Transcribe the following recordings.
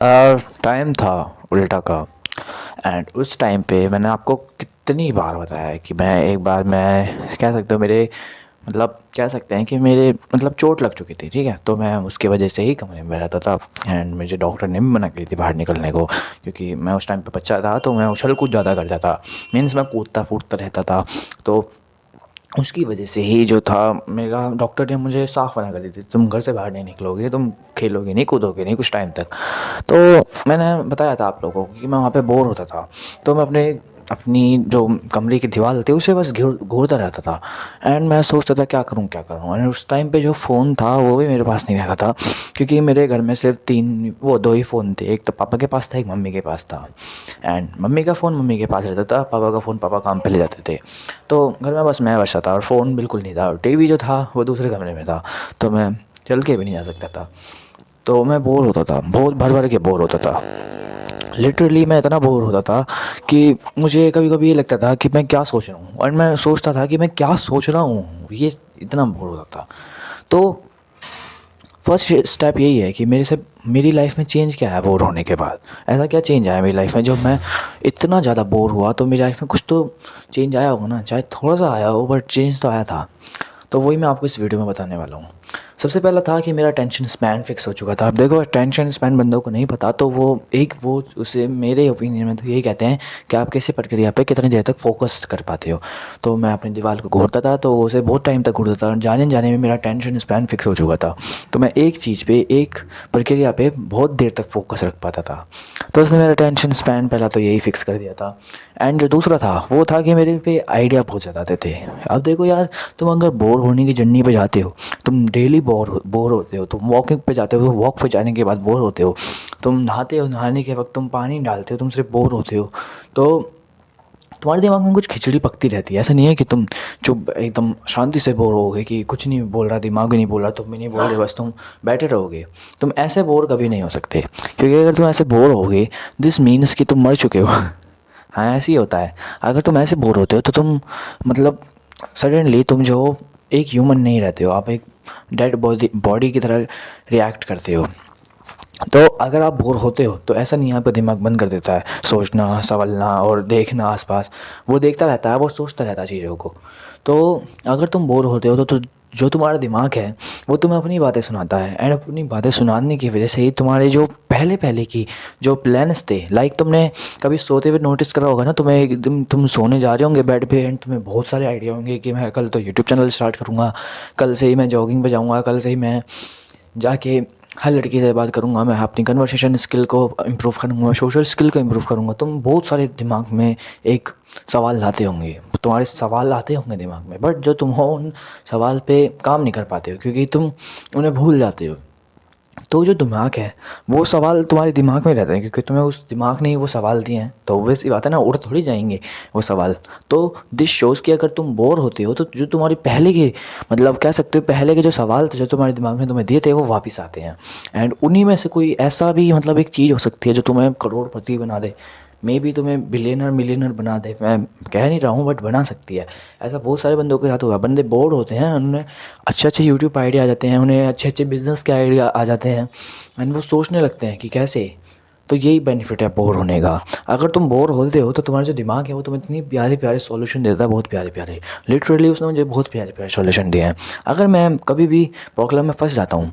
Time था उल्टा का। एंड उस टाइम पे मैंने आपको कितनी बार बताया है कि मैं एक बार, मैं कह सकते हो मेरे, मतलब कह सकते हैं कि मेरे मतलब चोट लग चुकी थी, ठीक है। तो मैं उसकी वजह से ही कमरे में रहता था। एंड मुझे डॉक्टर ने भी मना की थी बाहर निकलने को, क्योंकि मैं उस टाइम पे बच्चा था, तो मैं उछल कूद ज़्यादा करता था। मीन्स मैं कूदता फूटता रहता था। तो उसकी वजह से ही जो था, मेरा डॉक्टर ने मुझे साफ मना कर दी थी, तुम घर से बाहर नहीं निकलोगे, तुम खेलोगे नहीं, कूदोगे नहीं कुछ टाइम तक। तो मैंने बताया था आप लोगों को कि मैं वहाँ पे बोर होता था। तो मैं अपनी जो कमरे की दीवार थी उसे बस घूरता रहता था। एंड मैं सोचता था क्या करूँ क्या करूँ। एंड उस टाइम पे जो फ़ोन था वो भी मेरे पास नहीं रहता था, क्योंकि मेरे घर में सिर्फ दो ही फ़ोन थे। एक तो पापा के पास था, एक मम्मी के पास था। एंड मम्मी का फ़ोन मम्मी के पास रहता था, पापा का फ़ोन पापा काम पे ले जाते थे। तो घर में बस मैं बचा था और फ़ोन बिल्कुल नहीं था, और टीवी जो था वो दूसरे कमरे में था। तो मैं चल के भी नहीं जा सकता था। तो मैं बोर होता था, बहुत भर भर के बोर होता था। लिटरली मैं इतना बोर होता था कि मुझे कभी कभी ये लगता था कि मैं क्या सोच रहा हूँ, और मैं सोचता था कि मैं क्या सोच रहा हूँ, ये इतना बोर होता था। तो फर्स्ट स्टेप यही है कि मेरी लाइफ में चेंज क्या है बोर होने के बाद। ऐसा क्या चेंज आया मेरी लाइफ में जब मैं इतना ज़्यादा बोर हुआ। तो मेरी लाइफ में कुछ तो चेंज आया होगा ना, चाहे थोड़ा सा आया हो, बट चेंज तो आया था। तो वही मैं आपको इस वीडियो में बताने वाला हूँ। सबसे पहला था कि मेरा अटेंशन स्पैन फिक्स हो चुका था। अब देखो, अटेंशन स्पैन बंदों को नहीं पता, तो वो उसे मेरे ओपिनियन में तो यही कहते हैं कि आप किसी प्रक्रिया पे कितनी देर तक फोकस कर पाते हो। तो मैं अपनी दीवार को घूरता था, तो उसे बहुत टाइम तक घूरता था, और जाने जाने में मेरा अटेंशन स्पैन फिक्स हो चुका था। तो मैं एक चीज़ पे, एक प्रक्रिया पे बहुत देर तक फोकस रख पाता था। तो उसने मेरा अटेंशन स्पैन पहला तो यही फिक्स कर दिया था। एंड जो दूसरा था वो था कि मेरे पे आइडिया बहुत ज़्यादा आते थे। अब देखो यार, तुम अगर बोर होने की जर्नी पे जाते हो, तुम डेली बोर होते हो, तुम वॉकिंग पे जाते हो तो वॉक पे जाने के बाद बोर होते हो, तुम नहाते हो, नहाने के वक्त तुम पानी डालते हो, तुम सिर्फ बोर होते हो। तो तुम्हारे दिमाग में कुछ खिचड़ी पकती रहती है। ऐसा नहीं है कि तुम चुप एकदम शांति से बोर होगे कि कुछ नहीं बोल रहा, दिमाग भी नहीं बोल रहा, तुम भी नहीं बोल रहे, बस तुम बैठे रहोगे। तुम ऐसे बोर कभी नहीं हो सकते, क्योंकि अगर तुम ऐसे बोर होगे, दिस मीन्स कि तुम मर चुके हो। हाँ, ऐसे ही होता है। अगर तुम ऐसे बोर होते हो तो तुम, मतलब सडनली तुम जो एक ह्यूमन नहीं रहते हो, आप एक डेड बॉडी की तरह रिएक्ट करते हो। तो अगर आप बोर होते हो तो ऐसा नहीं है, आपका दिमाग बंद कर देता है सोचना, संभलना और देखना आसपास। वो देखता रहता है, वो सोचता रहता है चीज़ों को। तो अगर तुम बोर होते हो तो जो तुम्हारा दिमाग है वो तुम्हें अपनी बातें सुनाता है। एंड अपनी बातें सुनाने की वजह से ही तुम्हारे जो पहले पहले की जो प्लान्स थे, लाइक तुमने कभी सोते हुए नोटिस करा होगा ना, तुम्हें एकदम तुम सोने जा रहे होंगे बेड पे, एंड तुम्हें बहुत सारे आइडिया होंगे कि मैं कल तो यूट्यूब चैनल स्टार्ट करूँगा, कल से ही मैं जॉगिंग पे जाऊँगा, कल से ही मैं जाके हर लड़की से बात करूँगा, मैं अपनी कन्वर्सेशन स्किल को इम्प्रूव करूँगा, सोशल स्किल को इम्प्रूव करूँगा। तुम बहुत सारे दिमाग में एक सवाल लाते होंगे, तुम्हारे सवाल आते होंगे दिमाग में, बट जो तुम हो उन सवाल पे काम नहीं कर पाते हो, क्योंकि तुम उन्हें भूल जाते हो। तो जो दिमाग है वो सवाल तुम्हारे दिमाग में रहते हैं, क्योंकि तुम्हें उस दिमाग ने ही वो सवाल दिए हैं, तो वैसी बात है ना, उड़ थोड़ी जाएंगे वो सवाल। तो दिस शोज़ कि अगर तुम बोर होते हो तो जो तुम्हारी पहले के, मतलब कह सकते हो पहले के जो सवाल थे जो तुम्हारे दिमाग ने तुम्हें दिए थे, वो वापस आते हैं। एंड उन्हीं में से कोई ऐसा भी, मतलब एक चीज़ हो सकती है जो तुम्हें करोड़पति बना दे, मे बी तुम्हें बिलियनर मिलियनर बना दे। मैं कह नहीं रहा हूँ, बट बना सकती है। ऐसा बहुत सारे बंदों के साथ हुआ, बंदे बोर होते हैं, उन्हें अच्छे अच्छे यूट्यूब आइडिया आ जाते हैं, उन्हें अच्छे अच्छे बिजनेस के आइडिया आ जाते हैं, एंड वो सोचने लगते हैं कि कैसे। तो यही बेनिफिट है बोर होने का। अगर तुम बोर होते हो तो तुम्हारा जो दिमाग है वो तुम्हें इतनी प्यारे प्यारे सॉल्यूशन देता है, बहुत प्यारे प्यारे। लिटरली उसने मुझे बहुत प्यारे प्यारे सॉल्यूशन दिए हैं। अगर मैं कभी भी प्रॉब्लम में फंस जाता हूँ,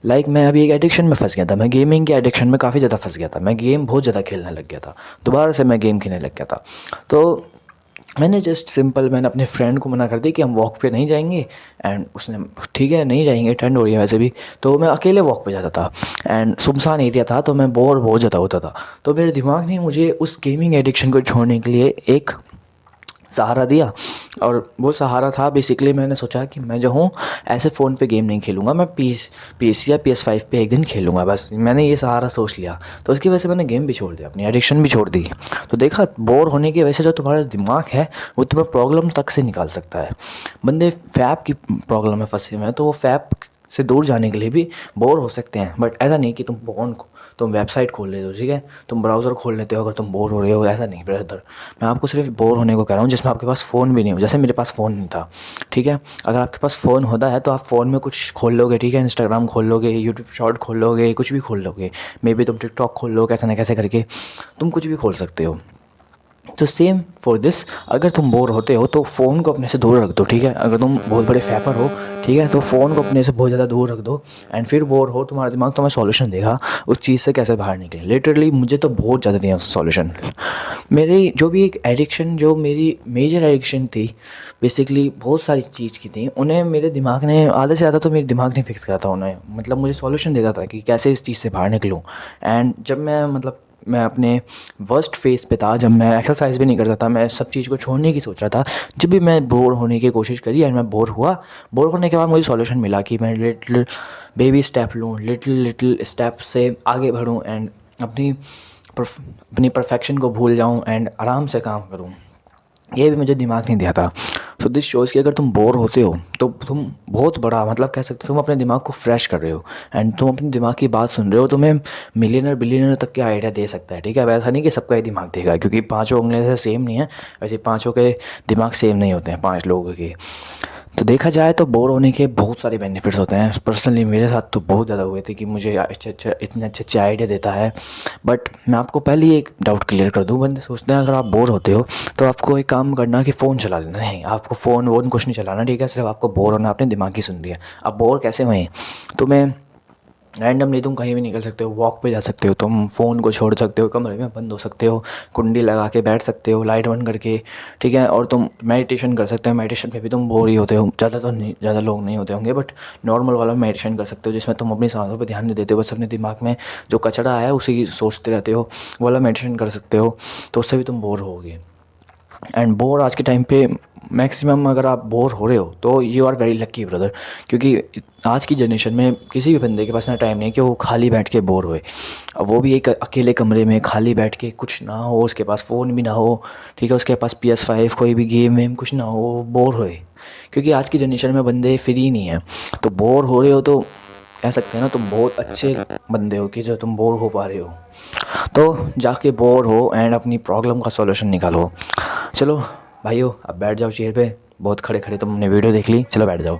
लाइक मैं अभी एक एडिक्शन में फंस गया था, मैं गेमिंग के एडिक्शन में काफ़ी ज़्यादा फंस गया था, मैं गेम बहुत ज़्यादा खेलने लग गया था, दोबारा से मैं गेम खेलने लग गया था। तो मैंने जस्ट सिंपल, मैंने अपने फ्रेंड को मना कर दी कि हम वॉक पे नहीं जाएंगे। एंड उसने ठीक है नहीं जाएंगे, ठंड हो रही है वैसे भी। तो मैं अकेले वॉक पे जाता था, एंड सुनसान एरिया था, तो मैं बोर बहुत ज़्यादा होता था। तो मेरे दिमाग ने मुझे उस गेमिंग एडिक्शन को छोड़ने के लिए एक सहारा दिया। और वो सहारा था बेसिकली, मैंने सोचा कि मैं जो हूँ ऐसे फ़ोन पे गेम नहीं खेलूँगा, मैं पीस या PS5 पे एक दिन खेलूँगा, बस मैंने ये सहारा सोच लिया। तो उसकी वजह से मैंने गेम भी छोड़ दिया, अपनी एडिक्शन भी छोड़ दी। तो देखा, बोर होने की वजह से जो तुम्हारा दिमाग है वो तुम्हें प्रॉब्लम तक से निकाल सकता है। बंदे फैप की प्रॉब्लम में फंसे हुए हैं, तो वो फैप से दूर जाने के लिए भी बोर हो सकते हैं, बट ऐसा नहीं कि तुम वेबसाइट खोल लेते हो, ठीक है, तुम ब्राउज़र खोल लेते हो अगर तुम बोर हो रहे हो। ऐसा नहीं ब्रदर, मैं आपको सिर्फ बोर होने को कह रहा हूँ जिसमें आपके पास फ़ोन भी नहीं हो। जैसे मेरे पास फ़ोन नहीं था, ठीक है, अगर आपके पास फ़ोन होता है तो आप फ़ोन में कुछ खोल लोगे, ठीक है, इंस्टाग्राम खोल लोगे, यूट्यूब शॉर्ट खोल लोगे, कुछ भी खोल लोगे, मे बी तुम टिकटॉक खोल लो, कैसे ना कैसे करके तुम कुछ भी खोल सकते हो। तो सेम फॉर दिस, अगर तुम बोर होते हो तो फ़ोन को अपने से दूर रख दो, ठीक है, अगर तुम बहुत बड़े फैपर हो, ठीक है, तो फ़ोन को अपने से बहुत ज़्यादा दूर रख दो एंड फिर बोर हो, तुम्हारा दिमाग तुम्हें सॉल्यूशन देगा उस चीज़ से कैसे बाहर निकले। लिटरली मुझे तो बहुत ज़्यादा दिया सॉल्यूशन। मेरी जो भी एक एडिक्शन, जो मेरी मेजर एडिक्शन थी, बेसिकली बहुत सारी चीज़ की थी, उन्हें मेरे दिमाग ने आधे से ज़्यादा तो मेरे दिमाग ने फिक्स करा था। उन्हें मतलब मुझे सॉल्यूशन देता था कि कैसे इस चीज़ से बाहर निकलूँ। एंड जब मैं मतलब मैं अपने वर्स्ट फेज़ पे था, जब मैं एक्सरसाइज भी नहीं करता था, मैं सब चीज़ को छोड़ने की सोच रहा था, जब भी मैं बोर होने की कोशिश करी एंड मैं बोर हुआ, बोर होने के बाद मुझे सॉल्यूशन मिला कि मैं लिटिल बेबी स्टेप लूँ, लिटिल लिटिल स्टेप से आगे बढ़ूँ एंड अपनी अपनी परफेक्शन को भूल जाऊँ एंड आराम से काम करूँ। ये भी मुझे दिमाग नहीं दिया था। सो दिस शोज़ कि अगर तुम बोर होते हो तो तुम बहुत बड़ा मतलब कह सकते हो, तुम अपने दिमाग को फ्रेश कर रहे हो एंड तुम अपने दिमाग की बात सुन रहे हो, तुम्हें मिलियनर बिलियनर तक के आइडिया दे सकता है, ठीक है। अब ऐसा नहीं कि सबका ही दिमाग देगा, क्योंकि पाँचों उंगलियां से सेम नहीं है, वैसे पाँचों के दिमाग सेम नहीं होते हैं, पाँच लोगों के। तो देखा जाए तो बोर होने के बहुत सारे बेनिफिट्स होते हैं। पर्सनली मेरे साथ तो बहुत ज़्यादा हुए थे कि मुझे इतने अच्छे अच्छे आइडिया देता है। बट मैं आपको पहले ही एक डाउट क्लियर कर दूँ, बंदे सोचते हैं अगर आप बोर होते हो तो आपको एक काम करना कि फ़ोन चला लेना। नहीं, आपको फ़ोन वोन कुछ नहीं चलाना, ठीक है, सिर्फ आपको बोर होना, अपने दिमाग की सुन रही है। अब बोर कैसे हुए, तो मैं रैंडमली तुम कहीं भी निकल सकते हो, वॉक पे जा सकते हो, तुम फ़ोन को छोड़ सकते हो, कमरे में बंद हो सकते हो, कुंडी लगा के बैठ सकते हो लाइट बंद करके, ठीक है, और तुम मेडिटेशन कर सकते हो। मेडिटेशन पे भी तुम बोर ही होते हो, ज़्यादा तो नहीं, ज़्यादा लोग नहीं होते होंगे, बट नॉर्मल वाला मेडिटेशन कर सकते हो जिसमें तुम अपनी सांसों पे ध्यान नहीं देते हो, बस अपने दिमाग में जो कचरा है उसी की सोचते रहते हो, वो वाला मेडिटेशन कर सकते हो। तो उससे भी तुम बोर होगे। एंड बोर आज के टाइम पे मैक्सिमम अगर आप बोर हो रहे हो तो you are very lucky brother, क्योंकि आज की जनरेशन में किसी भी बंदे के पास ना टाइम नहीं है कि वो खाली बैठ के बोर होए। अब वो भी एक अकेले कमरे में खाली बैठ के, कुछ ना हो, उसके पास फ़ोन भी ना हो, ठीक है, उसके पास PS5 कोई भी गेम वेम कुछ ना हो, वो बोर होए, क्योंकि आज की जनरेशन में बंदे फ्री नहीं है। तो बोर हो रहे हो तो कह सकते हैं ना तुम बहुत अच्छे बंदे हो कि जो तुम बोर हो पा रहे हो। तो जाके बोर हो एंड अपनी प्रॉब्लम का सॉल्यूशन निकालो। चलो भाइयों, अब बैठ जाओ चेयर पे, बहुत खड़े खड़े तुमने वीडियो देख ली, चलो बैठ जाओ।